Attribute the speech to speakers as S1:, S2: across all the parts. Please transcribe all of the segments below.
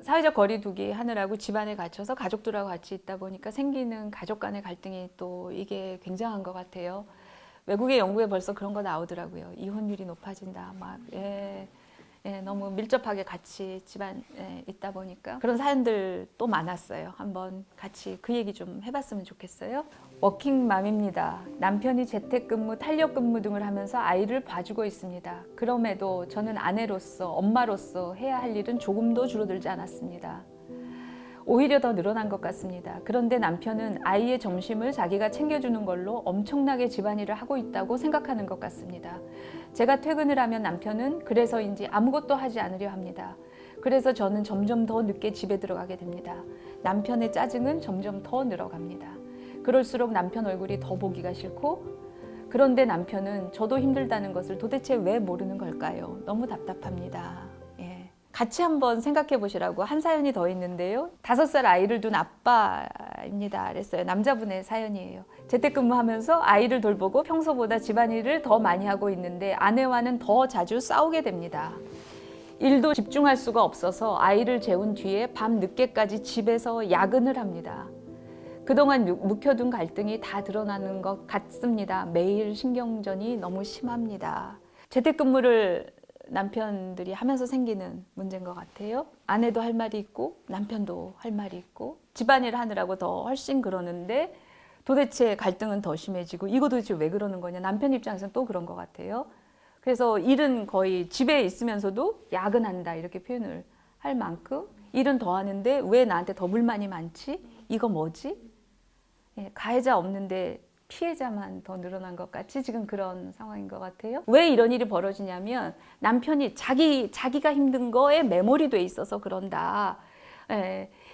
S1: 사회적 거리두기 하느라고 집안에 갇혀서 가족들하고 같이 있다 보니까 생기는 가족 간의 갈등이 또 이게 굉장한 것 같아요. 외국의 연구에 벌써 그런 거 나오더라고요. 이혼율이 높아진다. 막 너무 밀접하게 같이 집안에 있다 보니까 그런 사연들 또 많았어요. 한번 같이 그 얘기 좀 해봤으면 좋겠어요. 워킹맘입니다. 남편이 재택근무, 탄력근무 등을 하면서 아이를 봐주고 있습니다. 그럼에도 저는 아내로서, 엄마로서 해야 할 일은 조금도 줄어들지 않았습니다. 오히려 더 늘어난 것 같습니다. 그런데 남편은 아이의 점심을 자기가 챙겨주는 걸로 엄청나게 집안일을 하고 있다고 생각하는 것 같습니다. 제가 퇴근을 하면 남편은 그래서인지 아무것도 하지 않으려 합니다. 그래서 저는 점점 더 늦게 집에 들어가게 됩니다. 남편의 짜증은 점점 더 늘어갑니다. 그럴수록 남편 얼굴이 더 보기가 싫고, 그런데 남편은 저도 힘들다는 것을 도대체 왜 모르는 걸까요? 너무 답답합니다. 같이 한번 생각해 보시라고 한 사연이 더 있는데요. 5살 아이를 둔 아빠입니다. 그랬어요. 남자분의 사연이에요. 재택근무하면서 아이를 돌보고 평소보다 집안일을 더 많이 하고 있는데 아내와는 더 자주 싸우게 됩니다. 일도 집중할 수가 없어서 아이를 재운 뒤에 밤 늦게까지 집에서 야근을 합니다. 그동안 묵혀둔 갈등이 다 드러나는 것 같습니다. 매일 신경전이 너무 심합니다. 재택근무를 남편들이 하면서 생기는 문제인 것 같아요. 아내도 할 말이 있고 남편도 할 말이 있고 집안일 하느라고 더 훨씬 그러는데 도대체 갈등은 더 심해지고 이거 도대체 왜 그러는 거냐. 남편 입장에서는 또 그런 것 같아요. 그래서 일은 거의 집에 있으면서도 야근한다 이렇게 표현을 할 만큼 일은 더 하는데 왜 나한테 더 불만이 많지? 이거 뭐지? 가해자 없는데 피해자만 더 늘어난 것 같이 지금 그런 상황인 것 같아요. 왜 이런 일이 벌어지냐면 남편이 자기가 힘든 거에 매몰이 돼 있어서 그런다.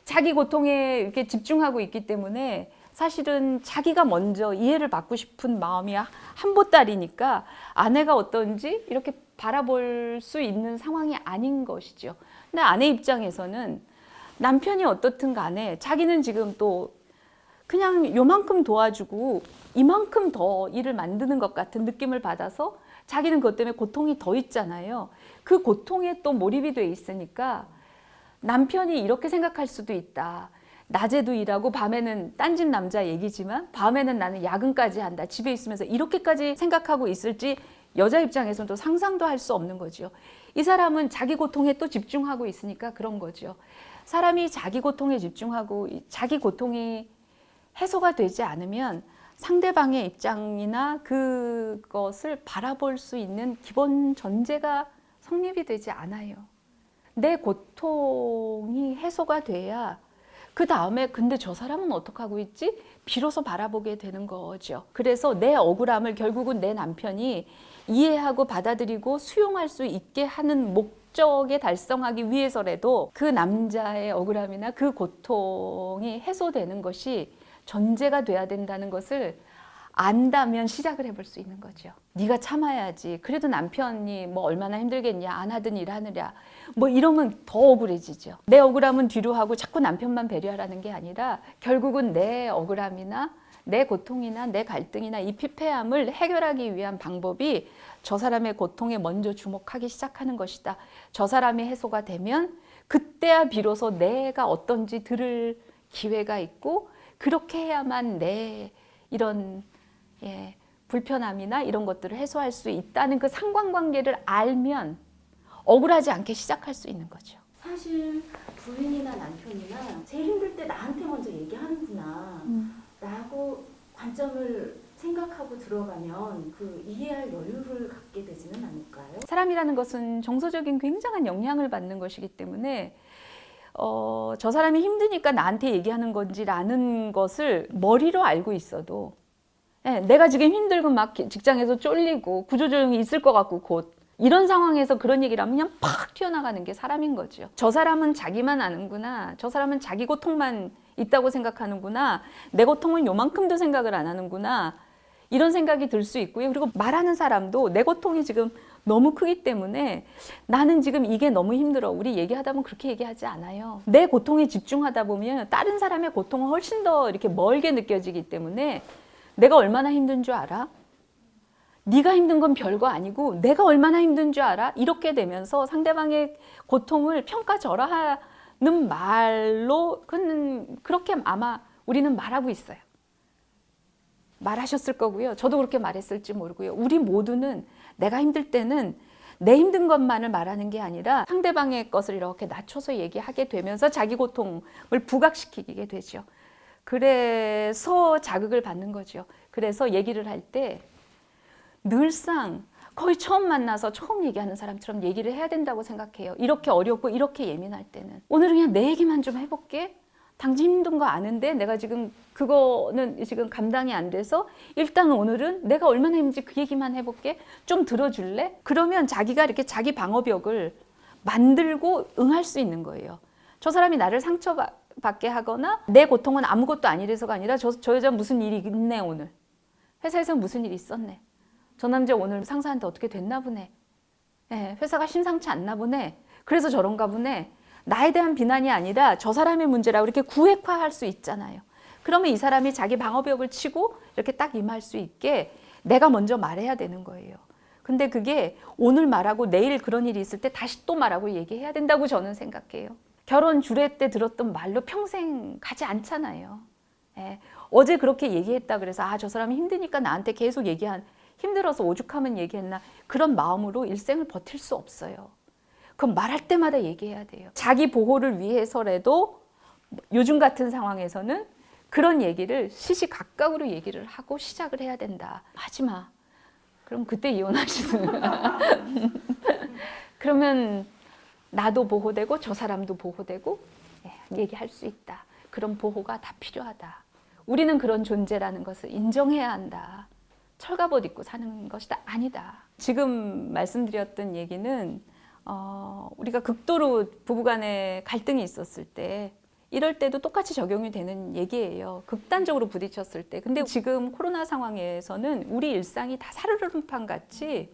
S1: 자기 고통에 이렇게 집중하고 있기 때문에 사실은 자기가 먼저 이해를 받고 싶은 마음이 한보따리니까 아내가 어떤지 이렇게 바라볼 수 있는 상황이 아닌 것이죠. 근데 아내 입장에서는 남편이 어떻든 간에 자기는 지금 또 그냥 요만큼 도와주고 이만큼 더 일을 만드는 것 같은 느낌을 받아서 자기는 그것 때문에 고통이 더 있잖아요. 그 고통에 또 몰입이 돼 있으니까 남편이 이렇게 생각할 수도 있다. 낮에도 일하고 밤에는 딴집 남자 얘기지만 밤에는 나는 야근까지 한다. 집에 있으면서 이렇게까지 생각하고 있을지 여자 입장에서는 또 상상도 할 수 없는 거죠. 이 사람은 자기 고통에 또 집중하고 있으니까 그런 거죠. 사람이 자기 고통에 집중하고 자기 고통이 해소가 되지 않으면 상대방의 입장이나 그것을 바라볼 수 있는 기본 전제가 성립이 되지 않아요. 내 고통이 해소가 돼야 그 다음에 근데 저 사람은 어떻게 하고 있지? 비로소 바라보게 되는 거죠. 그래서 내 억울함을 결국은 내 남편이 이해하고 받아들이고 수용할 수 있게 하는 목적에 달성하기 위해서라도 그 남자의 억울함이나 그 고통이 해소되는 것이 전제가 돼야 된다는 것을 안다면 시작을 해볼 수 있는 거죠. 네가 참아야지. 그래도 남편이 뭐 얼마나 힘들겠냐. 안 하든 일하느냐. 뭐 이러면 더 억울해지죠. 내 억울함은 뒤로 하고 자꾸 남편만 배려하라는 게 아니라 결국은 내 억울함이나 내 고통이나 내 갈등이나 이 피폐함을 해결하기 위한 방법이 저 사람의 고통에 먼저 주목하기 시작하는 것이다. 저 사람이 해소가 되면 그때야 비로소 내가 어떤지 들을 기회가 있고 그렇게 해야만 내 이런 불편함이나 이런 것들을 해소할 수 있다는 그 상관관계를 알면 억울하지 않게 시작할 수 있는 거죠.
S2: 사실 부인이나 남편이나 제일 힘들 때 나한테 먼저 얘기하는구나 라고 관점을 생각하고 들어가면 그 이해할 여유를 갖게 되지는 않을까요?
S1: 사람이라는 것은 정서적인 굉장한 영향을 받는 것이기 때문에 저 사람이 힘드니까 나한테 얘기하는 건지라는 것을 머리로 알고 있어도 내가 지금 힘들고 막 직장에서 쫄리고 구조조정이 있을 것 같고 곧 이런 상황에서 그런 얘기를 하면 그냥 팍 튀어나가는 게 사람인 거죠. 저 사람은 자기만 아는구나. 저 사람은 자기 고통만 있다고 생각하는구나. 내 고통은 요만큼도 생각을 안 하는구나. 이런 생각이 들 수 있고요. 그리고 말하는 사람도 내 고통이 지금 너무 크기 때문에 나는 지금 이게 너무 힘들어. 우리 얘기하다 보면 그렇게 얘기하지 않아요. 내 고통에 집중하다 보면 다른 사람의 고통은 훨씬 더 이렇게 멀게 느껴지기 때문에 내가 얼마나 힘든 줄 알아? 네가 힘든 건 별거 아니고 내가 얼마나 힘든 줄 알아? 이렇게 되면서 상대방의 고통을 평가절하하는 말로 그렇게 아마 우리는 말하고 있어요. 말하셨을 거고요. 저도 그렇게 말했을지 모르고요. 우리 모두는 내가 힘들 때는 내 힘든 것만을 말하는 게 아니라 상대방의 것을 이렇게 낮춰서 얘기하게 되면서 자기 고통을 부각시키게 되죠. 그래서 자극을 받는 거죠. 그래서 얘기를 할 때 늘상 거의 처음 만나서 처음 얘기하는 사람처럼 얘기를 해야 된다고 생각해요. 이렇게 어렵고 이렇게 예민할 때는. 오늘은 그냥 내 얘기만 좀 해볼게. 당신 힘든 거 아는데 내가 지금 그거는 지금 감당이 안 돼서 일단 오늘은 내가 얼마나 힘든지 그 얘기만 해볼게. 좀 들어줄래? 그러면 자기가 이렇게 자기 방어벽을 만들고 응할 수 있는 거예요. 저 사람이 나를 상처받게 하거나 내 고통은 아무것도 아니래서가 아니라 저 여자 무슨 일이 있네 오늘. 회사에서 무슨 일이 있었네. 저 남자 오늘 상사한테 어떻게 됐나 보네. 네, 회사가 심상치 않나 보네. 그래서 저런가 보네. 나에 대한 비난이 아니라 저 사람의 문제라고 이렇게 구획화할 수 있잖아요. 그러면 이 사람이 자기 방어벽을 치고 이렇게 딱 임할 수 있게 내가 먼저 말해야 되는 거예요. 근데 그게 오늘 말하고 내일 그런 일이 있을 때 다시 또 말하고 얘기해야 된다고 저는 생각해요. 결혼 주례 때 들었던 말로 평생 가지 않잖아요. 예, 어제 그렇게 얘기했다 그래서 아, 저 사람이 힘드니까 나한테 계속 힘들어서 오죽하면 얘기했나 그런 마음으로 일생을 버틸 수 없어요. 그럼 말할 때마다 얘기해야 돼요. 자기 보호를 위해서라도 요즘 같은 상황에서는 그런 얘기를 시시각각으로 얘기를 하고 시작을 해야 된다. 하지 마. 그럼 그때 이혼하시는. 그러면 나도 보호되고 저 사람도 보호되고 얘기할 수 있다. 그런 보호가 다 필요하다. 우리는 그런 존재라는 것을 인정해야 한다. 철갑옷 입고 사는 것이 아니다. 지금 말씀드렸던 얘기는 우리가 극도로 부부간에 갈등이 있었을 때 이럴 때도 똑같이 적용이 되는 얘기예요. 극단적으로 부딪혔을 때. 근데 지금 코로나 상황에서는 우리 일상이 다 사르르름판 같이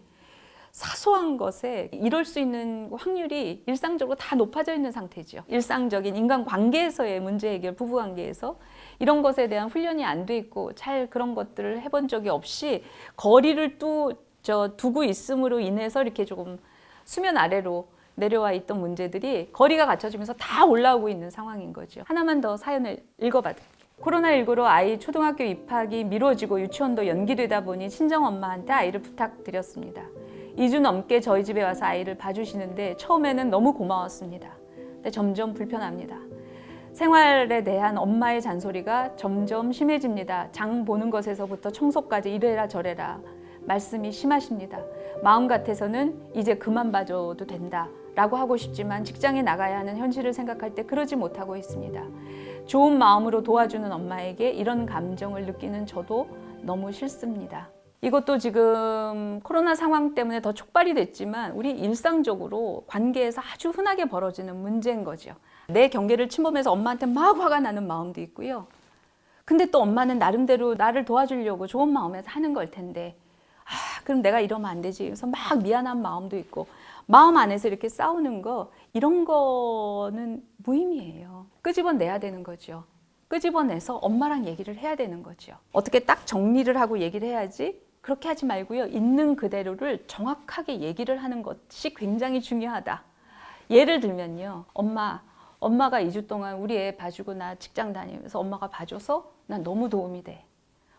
S1: 사소한 것에 이럴 수 있는 확률이 일상적으로 다 높아져 있는 상태죠. 일상적인 인간관계에서의 문제 해결, 부부관계에서 이런 것에 대한 훈련이 안 돼 있고 잘 그런 것들을 해본 적이 없이 거리를 두고 있음으로 인해서 이렇게 조금 수면 아래로 내려와 있던 문제들이 거리가 갖춰지면서 다 올라오고 있는 상황인 거죠. 하나만 더 사연을 읽어봐드릴게요. 코로나19로 아이 초등학교 입학이 미뤄지고 유치원도 연기되다 보니 친정엄마한테 아이를 부탁드렸습니다. 2주 넘게 저희 집에 와서 아이를 봐주시는데 처음에는 너무 고마웠습니다. 근데 점점 불편합니다. 생활에 대한 엄마의 잔소리가 점점 심해집니다. 장 보는 것에서부터 청소까지 이래라 저래라 말씀이 심하십니다. 마음 같아서는 이제 그만 봐줘도 된다 라고 하고 싶지만 직장에 나가야 하는 현실을 생각할 때 그러지 못하고 있습니다. 좋은 마음으로 도와주는 엄마에게 이런 감정을 느끼는 저도 너무 싫습니다. 이것도 지금 코로나 상황 때문에 더 촉발이 됐지만 우리 일상적으로 관계에서 아주 흔하게 벌어지는 문제인 거죠. 내 경계를 침범해서 엄마한테 막 화가 나는 마음도 있고요. 근데 또 엄마는 나름대로 나를 도와주려고 좋은 마음에서 하는 걸 텐데 그럼 내가 이러면 안 되지. 그래서 막 미안한 마음도 있고 마음 안에서 이렇게 싸우는 거 이런 거는 무의미해요. 끄집어내야 되는 거죠. 끄집어내서 엄마랑 얘기를 해야 되는 거죠. 어떻게 딱 정리를 하고 얘기를 해야지 그렇게 하지 말고요. 있는 그대로를 정확하게 얘기를 하는 것이 굉장히 중요하다. 예를 들면요. 엄마가 2주 동안 우리 애 봐주고 나 직장 다니면서 엄마가 봐줘서 난 너무 도움이 돼.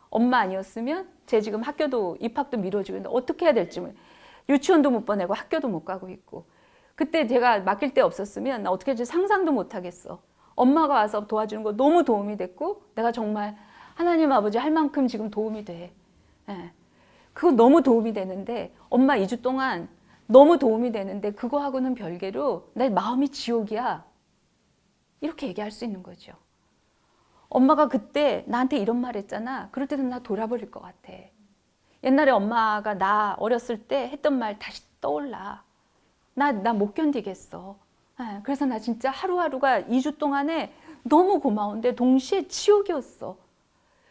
S1: 엄마 아니었으면 제 지금 학교도 입학도 미뤄지고 있는데 어떻게 해야 될지 유치원도 못 보내고 학교도 못 가고 있고 그때 제가 맡길 데 없었으면 나 어떻게 할지 상상도 못 하겠어. 엄마가 와서 도와주는 거 너무 도움이 됐고 내가 정말 하나님 아버지 할 만큼 지금 도움이 돼. 예. 그거 너무 도움이 되는데 엄마 2주 동안 너무 도움이 되는데 그거하고는 별개로 내 마음이 지옥이야. 이렇게 얘기할 수 있는 거죠. 엄마가 그때 나한테 이런 말 했잖아. 그럴 때는 나 돌아버릴 것 같아. 옛날에 엄마가 나 어렸을 때 했던 말 다시 떠올라. 나 못 견디겠어. 그래서 나 진짜 하루하루가 2주 동안에 너무 고마운데 동시에 지옥이었어.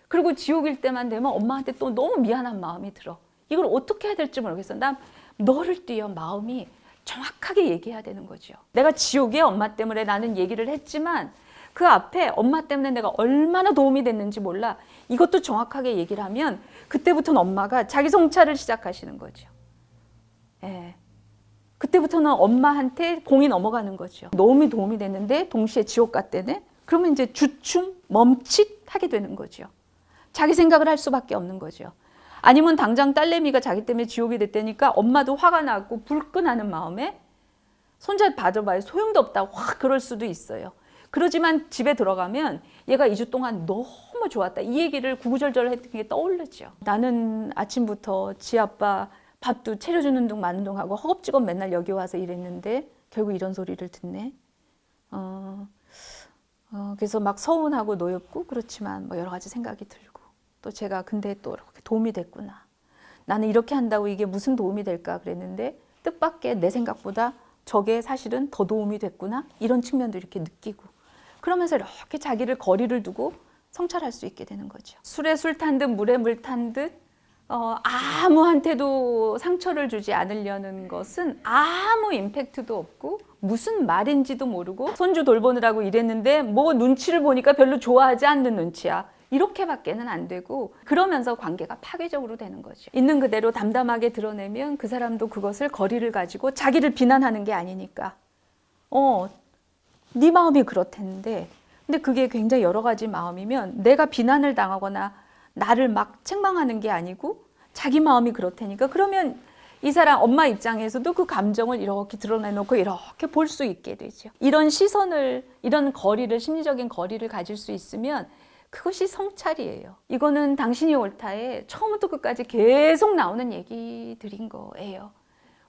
S1: 그리고 지옥일 때만 되면 엄마한테 또 너무 미안한 마음이 들어. 이걸 어떻게 해야 될지 모르겠어. 난 너를 위한 마음이 정확하게 얘기해야 되는 거죠. 내가 지옥에 엄마 때문에 나는 얘기를 했지만 그 앞에 엄마 때문에 내가 얼마나 도움이 됐는지 몰라. 이것도 정확하게 얘기를 하면 그때부터는 엄마가 자기 성찰을 시작하시는 거죠. 예. 그때부터는 엄마한테 공이 넘어가는 거죠. 너무 도움이 됐는데 동시에 지옥 갔대네. 그러면 이제 주춤, 멈칫하게 되는 거죠. 자기 생각을 할 수밖에 없는 거죠. 아니면 당장 딸내미가 자기 때문에 지옥이 됐다니까 엄마도 화가 나고 불끈하는 마음에 손자 받아봐야 소용도 없다. 확 그럴 수도 있어요. 그러지만 집에 들어가면 얘가 2주 동안 너무 좋았다. 이 얘기를 구구절절 했던 게 떠오르죠. 나는 아침부터 지 아빠 밥도 차려주는 둥 마는 둥 하고 허겁지겁 맨날 여기 와서 일했는데 결국 이런 소리를 듣네. 그래서 막 서운하고 노엽고 그렇지만 뭐 여러 가지 생각이 들고 또 제가 근데 또 이렇게 도움이 됐구나. 나는 이렇게 한다고 이게 무슨 도움이 될까 그랬는데 뜻밖의 내 생각보다 저게 사실은 더 도움이 됐구나. 이런 측면도 이렇게 느끼고 그러면서 이렇게 자기를 거리를 두고 성찰할 수 있게 되는 거죠. 술에 술 탄 듯 물에 물 탄 듯 아무한테도 상처를 주지 않으려는 것은 아무 임팩트도 없고 무슨 말인지도 모르고 손주 돌보느라고 일했는데 뭐 눈치를 보니까 별로 좋아하지 않는 눈치야. 이렇게밖에는 안 되고 그러면서 관계가 파괴적으로 되는 거죠. 있는 그대로 담담하게 드러내면 그 사람도 그것을 거리를 가지고 자기를 비난하는 게 아니니까 네 마음이 그렇댔는데 근데 그게 굉장히 여러 가지 마음이면 내가 비난을 당하거나 나를 막 책망하는 게 아니고 자기 마음이 그렇다니까 그러면 이 사람 엄마 입장에서도 그 감정을 이렇게 드러내놓고 이렇게 볼 수 있게 되죠. 이런 시선을 이런 거리를 심리적인 거리를 가질 수 있으면 그것이 성찰이에요. 이거는 당신이 옳다에 처음부터 끝까지 계속 나오는 얘기들인 거예요.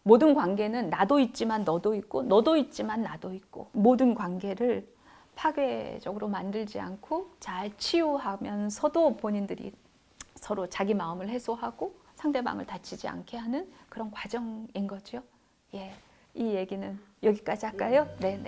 S1: 모든 관계는 나도 있지만 너도 있고 너도 있지만 나도 있고 모든 관계를 파괴적으로 만들지 않고 잘 치유하면서도 본인들이 서로 자기 마음을 해소하고 상대방을 다치지 않게 하는 그런 과정인 거죠. 예, 이 얘기는 여기까지 할까요? 네.